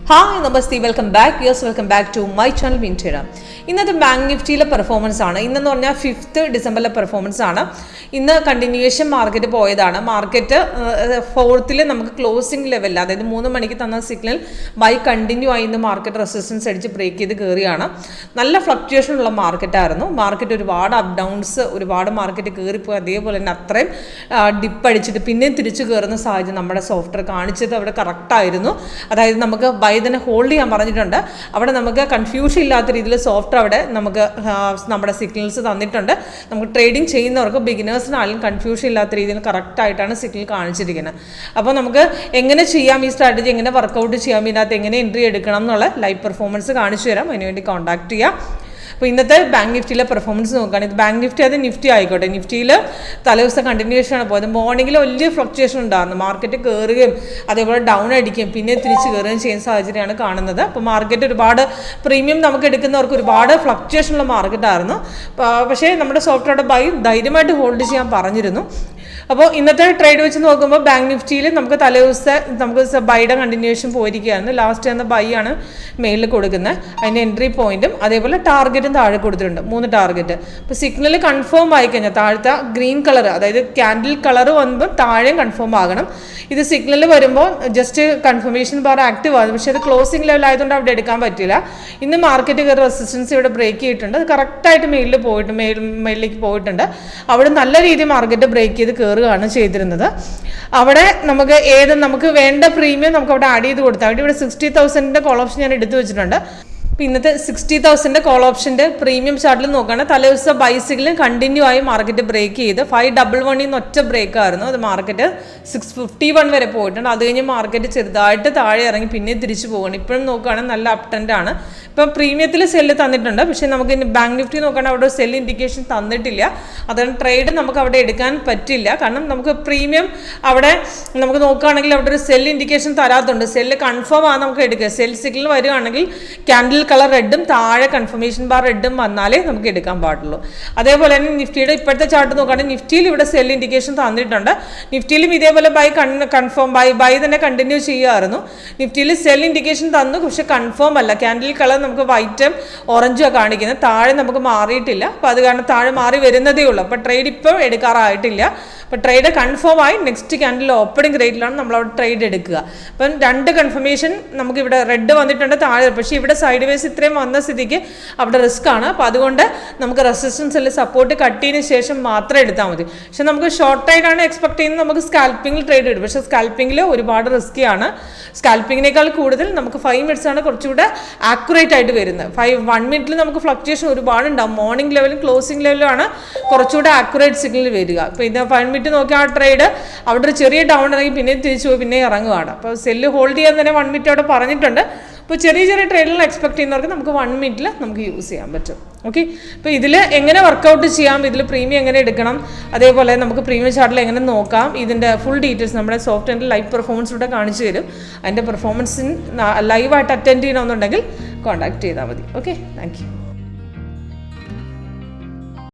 Hi, Namaste, welcome back. Yes, welcome back to my channel Vintera. ഇന്നത്തെ bank നിഫ്റ്റിയിലെ performance ആണ്. ഇന്നെന്ന് പറഞ്ഞാൽ 5th ഡിസംബറിലെ performance ആണ്. ഇന്ന് കണ്ടിന്യൂവേഷൻ മാർക്കറ്റ് പോയതാണ്. മാർക്കറ്റ് 4th നമുക്ക് ക്ലോസിംഗ് ലെവലിൽ, അതായത് 3 മണിക്ക് തന്ന സിഗ്നൽ ബൈ കണ്ടിന്യൂ ആയി ഇന്ന് മാർക്കറ്റ് റെസിസ്റ്റൻസ് അടിച്ച് ബ്രേക്ക് ചെയ്ത് കയറിയാണ്. നല്ല ഫ്ലക്ച്വേഷൻ ഉള്ള മാർക്കറ്റായിരുന്നു. മാർക്കറ്റ് ഒരുപാട് അപ്പ് ഡൗൺസ്, ഒരുപാട് മാർക്കറ്റ് കയറിപ്പോയി. അതേപോലെ തന്നെ അത്രയും ഡിപ്പ് അടിച്ചിട്ട് പിന്നെയും തിരിച്ചു കയറുന്ന സാഹചര്യം നമ്മുടെ സോഫ്റ്റ്വെയർ കാണിച്ചത് അവിടെ കറക്റ്റായിരുന്നു. അതായത് നമുക്ക് ബൈ തന്നെ ഹോൾഡ് ചെയ്യാൻ പറഞ്ഞിട്ടുണ്ട്. അവിടെ നമുക്ക് കൺഫ്യൂഷൻ ഇല്ലാത്ത രീതിയിൽ സോഫ്റ്റ്വെയർ അവിടെ നമുക്ക് നമ്മുടെ സിഗ്നൽസ് തന്നിട്ടുണ്ട്. നമുക്ക് ട്രേഡിംഗ് ചെയ്യുന്നവർക്ക് ബിഗിനേഴ്സിനായാലും കൺഫ്യൂഷൻ ഇല്ലാത്ത രീതിയിൽ കറക്റ്റായിട്ടാണ് സിഗ്നൽ കാണിച്ചിരിക്കുന്നത്. അപ്പോൾ നമുക്ക് എങ്ങനെ ചെയ്യാം, ഈ സ്ട്രാറ്റജി എങ്ങനെ വർക്കൗട്ട് ചെയ്യാം, ഇതിനകത്ത് എങ്ങനെ എൻട്രി എടുക്കണം എന്നുള്ള ലൈവ് പെർഫോമൻസ് കാണിച്ചു തരാം. അതിനുവേണ്ടി കോൺടാക്ട് ചെയ്യാം. അപ്പോൾ ഇന്നത്തെ ബാങ്ക് നിഫ്റ്റിയിലെ പെർഫോമൻസ് നോക്കുകയാണെങ്കിൽ ഇത് ബാങ്ക് നിഫ്റ്റി, അത് നിഫ്റ്റി ആയിക്കോട്ടെ. നിഫ്റ്റിയിൽ തലേദിവസം കണ്ടിന്യൂവേഷൻ ആണ് പോയത്. മോർണിംഗിൽ വലിയ ഫ്ലക്ച്വേഷൻ ഉണ്ടായിരുന്നു. മാർക്കറ്റ് കയറുകയും അതേപോലെ ഡൗൺ അടിക്കുകയും പിന്നെ തിരിച്ച് കയറുകയും ചെയ്യുന്ന സാഹചര്യമാണ് കാണുന്നത്. അപ്പോൾ മാർക്കറ്റ് ഒരുപാട് പ്രീമിയം നമുക്ക് എടുക്കുന്നവർക്ക് ഒരുപാട് ഫ്ലക്ച്വേഷൻ ഉള്ള മാർക്കറ്റായിരുന്നു. പക്ഷേ നമ്മുടെ സോഫ്റ്റ്വെയറുടെ ബൈ ധൈര്യമായിട്ട് ഹോൾഡ് ചെയ്യാൻ പറഞ്ഞിരുന്നു. അപ്പോൾ ഇന്നത്തെ ട്രേഡ് വെച്ച് നോക്കുമ്പോൾ ബാങ്ക് നിഫ്റ്റിയിൽ നമുക്ക് തലേദിവസത്തെ നമുക്ക് ബൈയുടെ കണ്ടിന്യൂവേഷൻ പോയിരിക്കുകയായിരുന്നു. ലാസ്റ്റ് എന്ന ബൈ ആണ് മെയിലിൽ കൊടുക്കുന്നത്. അതിൻ്റെ എൻട്രി പോയിന്റും അതേപോലെ ടാർഗറ്റും താഴെ കൊടുത്തിട്ടുണ്ട്, 3 ടാർഗറ്റ്. അപ്പോൾ സിഗ്നൽ കൺഫേം ആയി കഴിഞ്ഞാൽ താഴത്തെ ഗ്രീൻ കളർ, അതായത് ക്യാൻഡിൽ കളർ വന്നപ്പോൾ താഴെയും കൺഫേം ആകണം. ഇത് സിഗ്നൽ വരുമ്പോൾ ജസ്റ്റ് കൺഫർമേഷൻ ബാർ ആക്റ്റീവ് ആകും. പക്ഷേ അത് ക്ലോസിംഗ് ലെവൽ ആയതുകൊണ്ട് അവിടെ എടുക്കാൻ പറ്റില്ല. ഇന്ന് മാർക്കറ്റ് കയറി റെസിസ്റ്റൻസ് ഇവിടെ ബ്രേക്ക് ചെയ്തിട്ടുണ്ട്. അത് കറക്റ്റായിട്ട് മെയിലിൽ പോയിട്ട് മെയിലിലേക്ക് പോയിട്ടുണ്ട്. അവിടെ നല്ല രീതിയിൽ മാർക്കറ്റ് ബ്രേക്ക് ചെയ്ത് കയറുകയാണ് ചെയ്തിരുന്നത്. അവിടെ നമുക്ക് വേണ്ട പ്രീമിയം നമുക്ക് അവിടെ ആഡ് ചെയ്ത് കൊടുത്താൽ അവിടെ 60,000 കോൾ ഓപ്ഷൻ ഞാൻ എടുത്തു വെച്ചിട്ടുണ്ട്. ഇന്നത്തെ 60,000 കോൾ ഓപ്ഷൻ്റെ പ്രീമിയം ചാർട്ടിൽ നോക്കുകയാണെങ്കിൽ തലേദിവസം ബൈസിക്കിലും കണ്ടിന്യൂ ആയി മാർക്കറ്റ് ബ്രേക്ക് ചെയ്ത് 511 ഒറ്റ ബ്രേക്ക് ആയിരുന്നു. അത് മാർക്കറ്റ് 651 വരെ പോയിട്ടുണ്ട്. അത് കഴിഞ്ഞ് മാർക്കറ്റ് ചെറുതായിട്ട് താഴെ ഇറങ്ങി പിന്നെ തിരിച്ചു പോകണം. ഇപ്പോഴും നോക്കുകയാണെങ്കിൽ നല്ല അപ് ട്രെൻഡ് ആണ്. ഇപ്പം പ്രീമിയത്തിൽ സെല്ല് തന്നിട്ടുണ്ട്. പക്ഷേ നമുക്ക് ബാങ്ക് നിഫ്റ്റി നോക്കുകയാണെങ്കിൽ അവിടെ സെല്ല് ഇൻഡിക്കേഷൻ തന്നിട്ടില്ല. അതുകൊണ്ട് ട്രേഡ് നമുക്ക് അവിടെ എടുക്കാൻ പറ്റില്ല. കാരണം നമുക്ക് പ്രീമിയം അവിടെ നമുക്ക് നോക്കുകയാണെങ്കിൽ അവിടെ ഒരു സെല്ല് ഇൻഡിക്കേഷൻ തരാത്തുണ്ട്. സെല്ല് കൺഫേം ആണ് നമുക്ക് എടുക്കുക. സെൽ സിഗ്നൽ വരികയാണെങ്കിൽ ക്യാൻഡിൽ കളർ റെഡും താഴെ കൺഫർമേഷൻ ബാർ റെഡും വന്നാലേ നമുക്ക് എടുക്കാൻ പാടുള്ളൂ. അതേപോലെ തന്നെ നിഫ്റ്റിയുടെ ഇപ്പോഴത്തെ ചാർട്ട് നോക്കുകയാണെങ്കിൽ നിഫ്റ്റിയിൽ ഇവിടെ സെൽ ഇൻഡിക്കേഷൻ തന്നിട്ടുണ്ട്. നിഫ്റ്റിയിലും ഇതേപോലെ കൺഫേം ബൈ തന്നെ കണ്ടിന്യൂ ചെയ്യുമായിരുന്നു. നിഫ്റ്റിയിൽ സെൽ ഇൻഡിക്കേഷൻ തന്നു, പക്ഷെ കൺഫേം അല്ല. ക്യാൻഡിൽ കളർ നമുക്ക് വൈറ്റും ഓറഞ്ചും കാണിക്കുന്നത്, താഴെ നമുക്ക് മാറിയിട്ടില്ല. അപ്പോൾ അത് കാരണം താഴെ മാറി വരുന്നതേ ഉള്ളൂ. അപ്പോൾ ട്രേഡ് ഇപ്പോൾ എടുക്കാറായിട്ടില്ല. അപ്പോൾ ട്രേഡ് കൺഫേം ആയി നെക്സ്റ്റ് ക്യാൻഡിൽ ഓപ്പണിംഗ് റേറ്റിലാണ് നമ്മളവിടെ ട്രേഡ് എടുക്കുക. അപ്പം 2 കൺഫർമേഷൻ നമുക്കിവിടെ റെഡ് വന്നിട്ടുണ്ട് താഴെ. പക്ഷേ ഇവിടെ സൈഡ് വേസ് ഇത്രയും വന്ന സ്ഥിതിക്ക് അവിടെ റിസ്ക് ആണ്. അപ്പോൾ അതുകൊണ്ട് നമുക്ക് റെസിസ്റ്റൻസ് അല്ലെങ്കിൽ സപ്പോർട്ട് കട്ട് ചെയ്തതിന് ശേഷം മാത്രം എടുത്താൽ മതി. പക്ഷെ നമുക്ക് ഷോർട്ട് ട്രേഡാണ് എക്സ്പെക്ട് ചെയ്യുന്നത്, നമുക്ക് സ്കാൽപ്പിംഗിൽ ട്രേഡ് ഇടും. പക്ഷേ സ്കാൽപ്പിംഗിൽ ഒരുപാട് റിസ്ക്കിയാണ്. സ്കാൽപ്പിങ്ങിനേക്കാൾ കൂടുതൽ നമുക്ക് 5 മിനിറ്റ്സ് ആണ് കുറച്ചുകൂടെ ആക്യുറേറ്റ് ആയിട്ട് വരുന്നത്. 1 മിനിറ്റിൽ നമുക്ക് ഫ്ലക്ച്വേഷൻ ഒരുപാടുണ്ടാവും. മോർണിംഗ് ലെവലും ക്ലോസിംഗ് ലെവലുമാണ് കുറച്ചുകൂടെ ആക്യുറേറ്റ് സിഗ്നൽ വരിക. അപ്പോൾ ഇത് 5 മിനിറ്റ് നോക്കിയാൽ ആ ട്രേഡ് അവിടെ ഒരു ചെറിയ ഡൗൺ ഇറങ്ങി പിന്നെ തിരിച്ചു പോയി പിന്നെ ഇറങ്ങുകയാണ്. അപ്പോൾ സെല്ല് ഹോൾഡ് ചെയ്യാൻ തന്നെ 1 മിനിറ്റ് അവിടെ പറഞ്ഞിട്ടുണ്ട്. അപ്പോൾ ചെറിയ ട്രേഡുകൾ എക്സ്പെക്ട് ചെയ്യുന്നവർക്ക് നമുക്ക് 1 മിനിറ്റിൽ നമുക്ക് യൂസ് ചെയ്യാൻ പറ്റും. ഓക്കെ, അപ്പോൾ ഇതിൽ എങ്ങനെ വർക്കൗട്ട് ചെയ്യാം, ഇതിൽ പ്രീമിയം എങ്ങനെ എടുക്കണം, അതേപോലെ നമുക്ക് പ്രീമിയം ചാർട്ടിൽ എങ്ങനെ നോക്കാം, ഇതിൻ്റെ ഫുൾ ഡീറ്റെയിൽസ് നമ്മുടെ സോഫ്റ്റ്വെയറിൻ്റെ ലൈവ് പെർഫോമൻസിലൂടെ കാണിച്ചു തരും. അതിൻ്റെ പെർഫോമൻസിന് ലൈവായിട്ട് അറ്റൻഡ് ചെയ്യണമെന്നുണ്ടെങ്കിൽ കോൺടാക്ട് ചെയ്താൽ മതി. Okay, thank you.